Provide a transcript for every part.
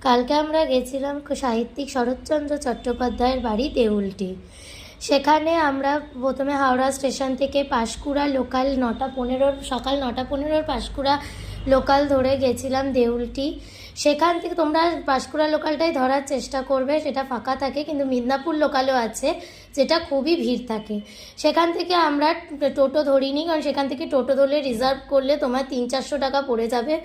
কালকে আমরা গেছিলাম সাহিত্যিক শরৎচন্দ্র চট্টোপাধ্যায়ের বাড়ি দেউলটি। সেখানে আমরা প্রথমে হাওড়া স্টেশন থেকে পাঁশকুড়া লোকাল 9:15 সকাল 9:15 পাঁশকুড়া লোকাল ধরে গেছিলাম দেউলটি। সেখান থেকে তোমরা পাঁশকুড়া লোকালটাই ধরার চেষ্টা করবে, সেটা ফাঁকা থাকে, কিন্তু মিদনাপুর লোকালও আছে যেটা খুবই ভিড় থাকে। সেখান থেকে আমরা টোটো ধরিনি, কারণ সেখান থেকে টোটো ধরলে রিজার্ভ করলে তোমার 300-400 টাকা পড়ে যাবে।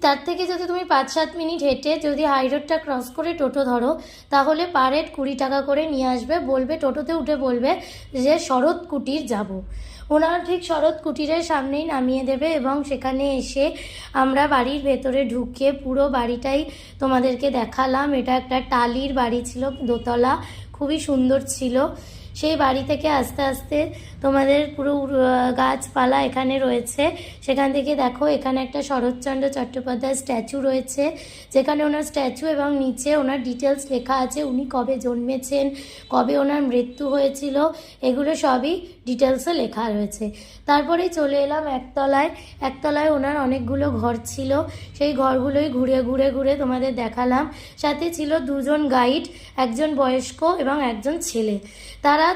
তার থেকে যদি তুমি 5-7 মিনিট হেঁটে যদি হাই রোডটা ক্রস করে টোটো ধরো, তাহলে পার হেড 20 টাকা করে নিয়ে আসবে। বলবে টোটোতে উঠে বলবে যে শরৎ কুটির যাব। ওনারা ঠিক শরৎ কুটিরের সামনেই নামিয়ে দেবে এবং সেখানে এসে আমরা বাড়ির ভেতরে ঢুকে পুরো বাড়িটাই তোমাদেরকে দেখালাম। এটা একটা টালির বাড়ি ছিল, দোতলা, খুবই সুন্দর ছিল। সেই বাড়ি থেকে আস্তে আস্তে তোমাদের পুরো গাছপালা এখানে রয়েছে। সেখান থেকে দেখো এখানে একটা শরৎচন্দ্র চট্টোপাধ্যায় স্ট্যাচু রয়েছে, যেখানে ওনার স্ট্যাচু এবং নিচে ওনার ডিটেলস লেখা আছে, উনি কবে জন্মেছেন, কবে ওনার মৃত্যু হয়েছিল, এগুলো সবই ডিটেলসে লেখা রয়েছে। তারপরেই চলে এলাম একতলায়। একতলায় ওনার অনেকগুলো ঘর ছিল, সেই ঘরগুলোই ঘুরে ঘুরে ঘুরে তোমাদের দেখালাম। সাথে ছিল 2জন গাইড, একজন বয়স্ক এবং একজন ছেলে। তারা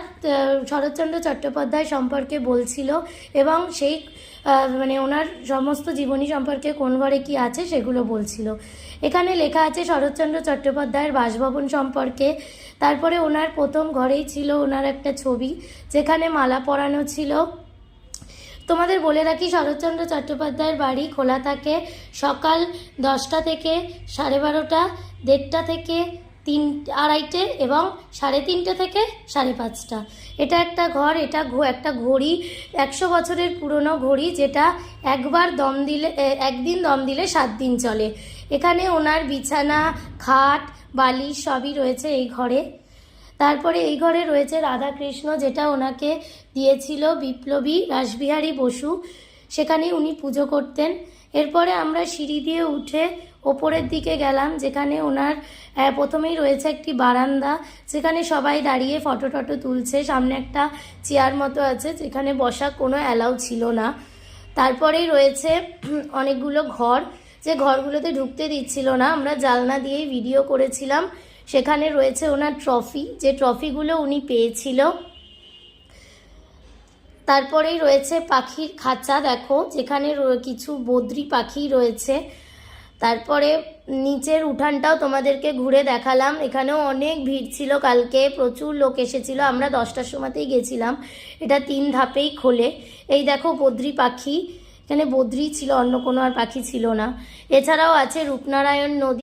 শরৎচন্দ্র চট্টোপাধ্যায় সম্পর্কে বলছিল এবং সেই মানে ওনার সমস্ত জীবনী সম্পর্কে কোন ঘরে কি আছে সেগুলো বলছিল। এখানে লেখা আছে শরৎচন্দ্র চট্টোপাধ্যায়ের বাসভবন সম্পর্কে। তারপরে ওনার প্রথম ঘরেই ছিল ওনার একটা ছবি, যেখানে মালা পরানো ছিল। তোমাদের বলে রাখি, শরৎচন্দ্র চট্টোপাধ্যায়ের বাড়ি খোলা থাকে সকাল 10টা থেকে 12:30, 1:30 থেকে 3-2:30 এবং 3:30 থেকে 5:30। এটা একটা ঘর, এটা একটা ঘড়ি, 100 বছরের পুরনো ঘড়ি, যেটা একদিন দম দিলে 7 দিন চলে। এখানে ওনার বিছানা, খাট, বালিশ সবই রয়েছে এই ঘরে। তারপরে এই ঘরে রয়েছে রাধাকৃষ্ণ, যেটা ওনাকে দিয়েছিল বিপ্লবী রাসবিহারী বসু, সেখানে উনি পুজো করতেন। এরপরে আমরা সিঁড়ি দিয়ে উঠে ওপরের দিকে গেলাম, যেখানে ওনার প্রথমেই রয়েছে একটি বারান্দা, যেখানে সবাই দাঁড়িয়ে ফটো টটো তুলছে। সামনে একটা চেয়ার মতো আছে, যেখানে বসা কোনো অ্যালাউ ছিল না। তারপরেই রয়েছে অনেকগুলো ঘর, যে ঘরগুলোতে ঢুকতে দিচ্ছিল না, আমরা জানলা দিয়েই ভিডিও করেছিলাম। সেখানে রয়েছে ওনার ট্রফি, যে ট্রফিগুলো উনি পেয়েছিল। তারপরেই রয়েছে পাখির খাঁচা, দেখো যেখানে কিছু বদ্রি পাখি রয়েছে। তারপরে নিচের উঠানটাও তোমাদেরকে ঘুরে দেখালাম। এখানেও অনেক ভিড় ছিল, কালকে প্রচুর লোক এসেছিল। আমরা 10টার সময়তেই গেছিলাম। এটা 3 ধাপেই খোলে। এই দেখো বদ্রি পাখি, এখানে বদ্রি ছিল, অন্য কোনো আর পাখি ছিল না। এছাড়াও আছে রূপনারায়ণ নদী।